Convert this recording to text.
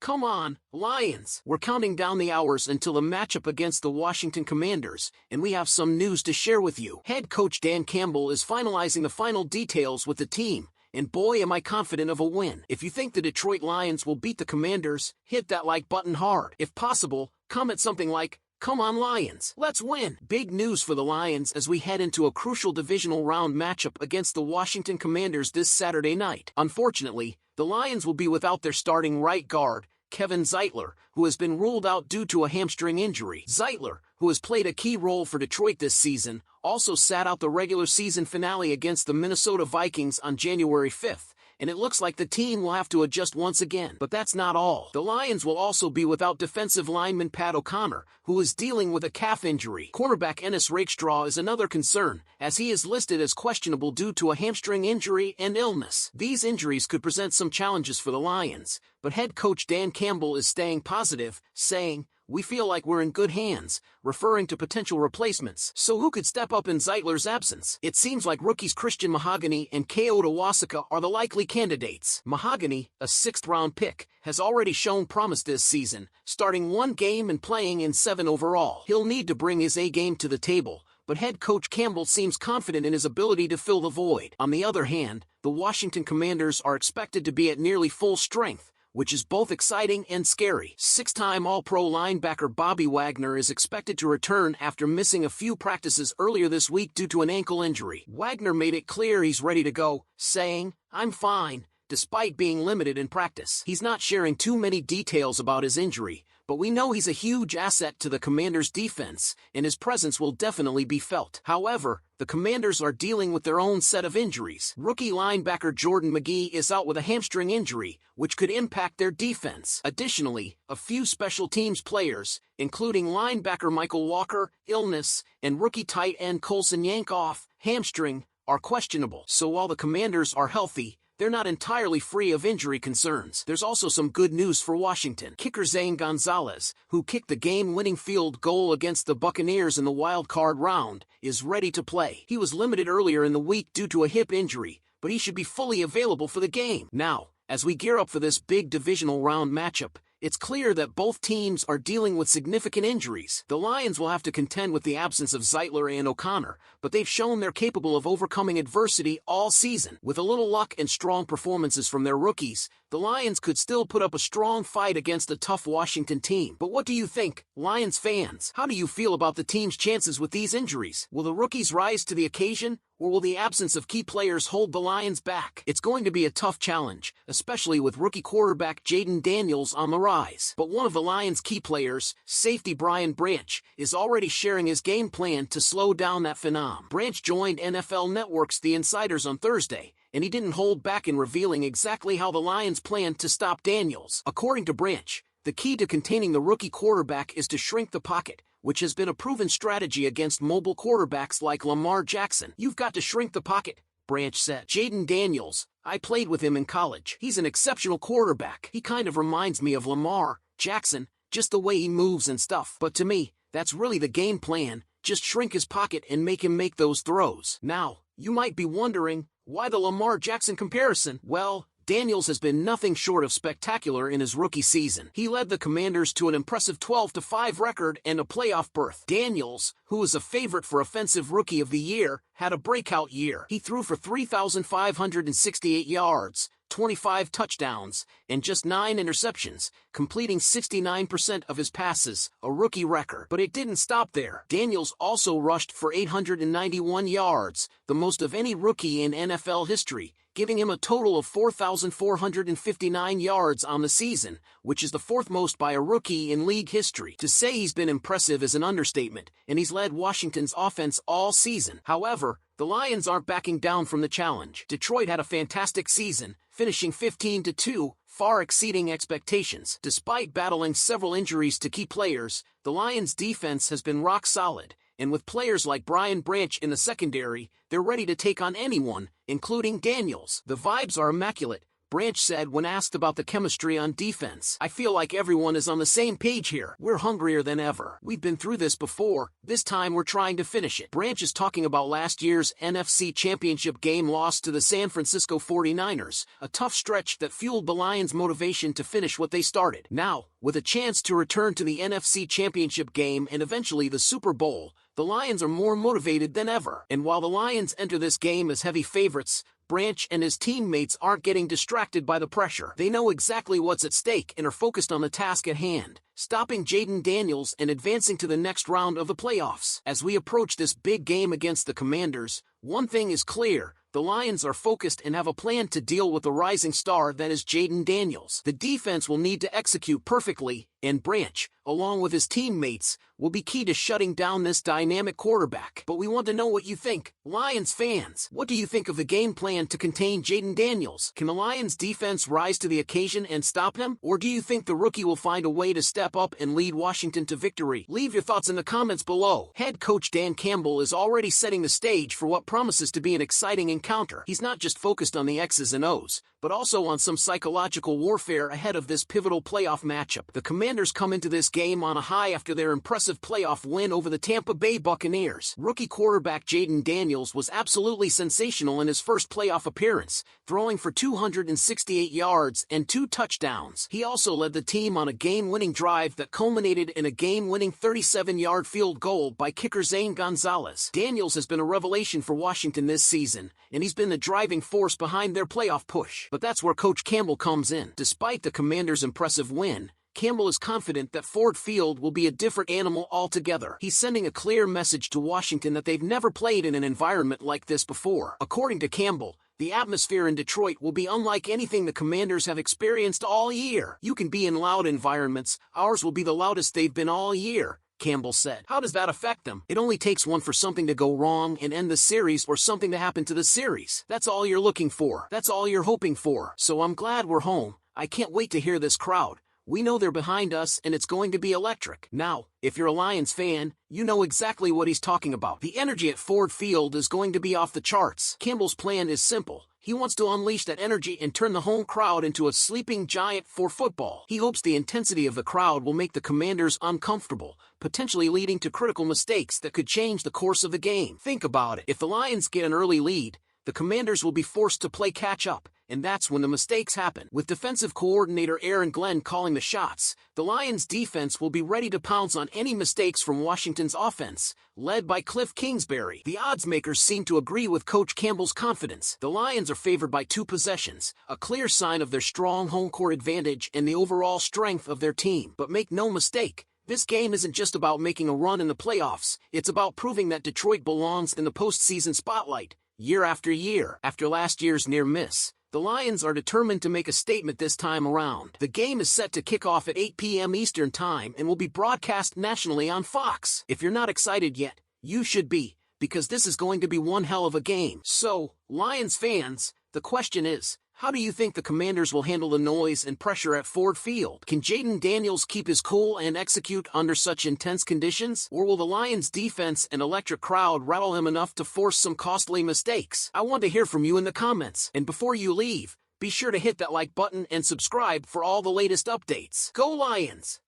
Come on, Lions! We're counting down the hours until the matchup against the Washington Commanders, and we have some news to share with you. Head coach Dan Campbell is finalizing the final details with the team, and boy am I confident of a win. If you think the Detroit Lions will beat the Commanders, hit that like button hard. If possible, comment something like, "Come on Lions, let's win." Big news for the Lions as we head into a crucial divisional round matchup against the Washington Commanders this Saturday night. Unfortunately, the Lions will be without their starting right guard, Kevin Zeitler, who has been ruled out due to a hamstring injury. Zeitler, who has played a key role for Detroit this season, also sat out the regular season finale against the Minnesota Vikings on January 5th, and it looks like the team will have to adjust once again. But that's not all. The Lions will also be without defensive lineman Pat O'Connor, who is dealing with a calf injury. Cornerback Ennis Rakestraw is another concern, as he is listed as questionable due to a hamstring injury and illness. These injuries could present some challenges for the Lions, but head coach Dan Campbell is staying positive, saying, "We feel like we're in good hands," referring to potential replacements. So who could step up in Zeitler's absence? It seems like rookies Christian Mahogany and Ko Owasika are the likely candidates. Mahogany, a 6th-round pick, has already shown promise this season, starting 1 game and playing in 7 overall. He'll need to bring his A-game to the table, but head coach Campbell seems confident in his ability to fill the void. On the other hand, the Washington Commanders are expected to be at nearly full strength, which is both exciting and scary. 6-time All-Pro linebacker Bobby Wagner is expected to return after missing a few practices earlier this week due to an ankle injury. Wagner made it clear he's ready to go, saying, "I'm fine," despite being limited in practice. He's not sharing too many details about his injury, but we know he's a huge asset to the Commanders' defense, and his presence will definitely be felt. However, the Commanders are dealing with their own set of injuries. Rookie linebacker Jordan McGee is out with a hamstring injury, which could impact their defense. Additionally, a few special teams players, including linebacker Michael Walker, illness, and rookie tight end Colson Yankoff, hamstring, are questionable. So while the Commanders are healthy, they're not entirely free of injury concerns. There's also some good news for Washington. Kicker Zane Gonzalez, who kicked the game-winning field goal against the Buccaneers in the wild-card round, is ready to play. He was limited earlier in the week due to a hip injury, but he should be fully available for the game. Now, as we gear up for this big divisional round matchup, it's clear that both teams are dealing with significant injuries. The Lions will have to contend with the absence of Zeitler and O'Connor, but they've shown they're capable of overcoming adversity all season. With a little luck and strong performances from their rookies, the Lions could still put up a strong fight against a tough Washington team. But what do you think, Lions fans? How do you feel about the team's chances with these injuries? Will the rookies rise to the occasion, or will the absence of key players hold the Lions back? It's going to be a tough challenge, especially with rookie quarterback Jaden Daniels on the rise. But one of the Lions' key players, safety Brian Branch, is already sharing his game plan to slow down that phenom. Branch joined NFL Network's The Insiders on Thursday, and he didn't hold back in revealing exactly how the Lions plan to stop Daniels. According to Branch, the key to containing the rookie quarterback is to shrink the pocket, which has been a proven strategy against mobile quarterbacks like Lamar Jackson. "You've got to shrink the pocket," Branch said. "Jaden Daniels, I played with him in college. He's an exceptional quarterback. He kind of reminds me of Lamar Jackson, just the way he moves and stuff. But to me, that's really the game plan. Just shrink his pocket and make him make those throws." Now, you might be wondering, why the Lamar Jackson comparison? Well, Daniels has been nothing short of spectacular in his rookie season. He led the Commanders to an impressive 12-5 record and a playoff berth. Daniels, who is a favorite for Offensive Rookie of the Year, had a breakout year. He threw for 3,568 yards, 25 touchdowns, and just 9 interceptions, completing 69% of his passes, a rookie record. But it didn't stop there. Daniels also rushed for 891 yards, the most of any rookie in NFL history, giving him a total of 4,459 yards on the season, which is the 4th most by a rookie in league history. To say he's been impressive is an understatement, and he's led Washington's offense all season. However, the Lions aren't backing down from the challenge. Detroit had a fantastic season, finishing 15-2, far exceeding expectations. Despite battling several injuries to key players, the Lions' defense has been rock solid, and with players like Brian Branch in the secondary, they're ready to take on anyone, including Daniels. The vibes are immaculate, Branch said when asked about the chemistry on defense. "I feel like everyone is on the same page here. We're hungrier than ever. We've been through this before. This time we're trying to finish it." Branch is talking about last year's NFC Championship game loss to the San Francisco 49ers, a tough stretch that fueled the Lions' motivation to finish what they started. Now, with a chance to return to the NFC Championship game and eventually the Super Bowl, the Lions are more motivated than ever. And while the Lions enter this game as heavy favorites, Branch and his teammates aren't getting distracted by the pressure. They know exactly what's at stake and are focused on the task at hand, stopping Jayden Daniels and advancing to the next round of the playoffs. As we approach this big game against the Commanders, one thing is clear: the Lions are focused and have a plan to deal with the rising star that is Jayden Daniels. The defense will need to execute perfectly, and Branch, along with his teammates, will be key to shutting down this dynamic quarterback. But we want to know what you think, Lions fans. What do you think of the game plan to contain Jayden Daniels? Can the Lions defense rise to the occasion and stop him? Or do you think the rookie will find a way to step up and lead Washington to victory? Leave your thoughts in the comments below. Head coach Dan Campbell is already setting the stage for what promises to be an exciting encounter. He's not just focused on the X's and O's, but also on some psychological warfare ahead of this pivotal playoff matchup. The Commanders come into this game on a high after their impressive playoff win over the Tampa Bay Buccaneers. Rookie quarterback Jayden Daniels was absolutely sensational in his first playoff appearance, throwing for 268 yards and 2 touchdowns. He also led the team on a game-winning drive that culminated in a game-winning 37-yard field goal by kicker Zane Gonzalez. Daniels has been a revelation for Washington this season, and he's been the driving force behind their playoff push. But that's where Coach Campbell comes in. Despite the Commanders' impressive win, Campbell is confident that Ford Field will be a different animal altogether. He's sending a clear message to Washington that they've never played in an environment like this before. According to Campbell, the atmosphere in Detroit will be unlike anything the Commanders have experienced all year. "You can be in loud environments. Ours will be the loudest they've been all year," Campbell said. How does that affect them? It only takes one for something to go wrong and end the series, or something to happen to the series. That's all you're looking for. That's all you're hoping for. So I'm glad we're home. I can't wait to hear this crowd. We know they're behind us, and it's going to be electric. Now, if you're a Lions fan, you know exactly what he's talking about. The energy at Ford Field is going to be off the charts. Campbell's plan is simple. He wants to unleash that energy and turn the home crowd into a sleeping giant for football. He hopes the intensity of the crowd will make the Commanders uncomfortable, potentially leading to critical mistakes that could change the course of the game. Think about it. If the Lions get an early lead, the Commanders will be forced to play catch-up, and that's when the mistakes happen. With defensive coordinator Aaron Glenn calling the shots, the Lions' defense will be ready to pounce on any mistakes from Washington's offense, led by Cliff Kingsbury. The odds makers seem to agree with Coach Campbell's confidence. The Lions are favored by 2 possessions, a clear sign of their strong home court advantage and the overall strength of their team. But make no mistake, this game isn't just about making a run in the playoffs. It's about proving that Detroit belongs in the postseason spotlight, year after year. After last year's near miss, the Lions are determined to make a statement this time around. The game is set to kick off at 8 p.m. Eastern Time and will be broadcast nationally on Fox. If you're not excited yet, you should be, because this is going to be one hell of a game. So, Lions fans, the question is, how do you think the Commanders will handle the noise and pressure at Ford Field? Can Jayden Daniels keep his cool and execute under such intense conditions? Or will the Lions' defense and electric crowd rattle him enough to force some costly mistakes? I want to hear from you in the comments. And before you leave, be sure to hit that like button and subscribe for all the latest updates. Go Lions!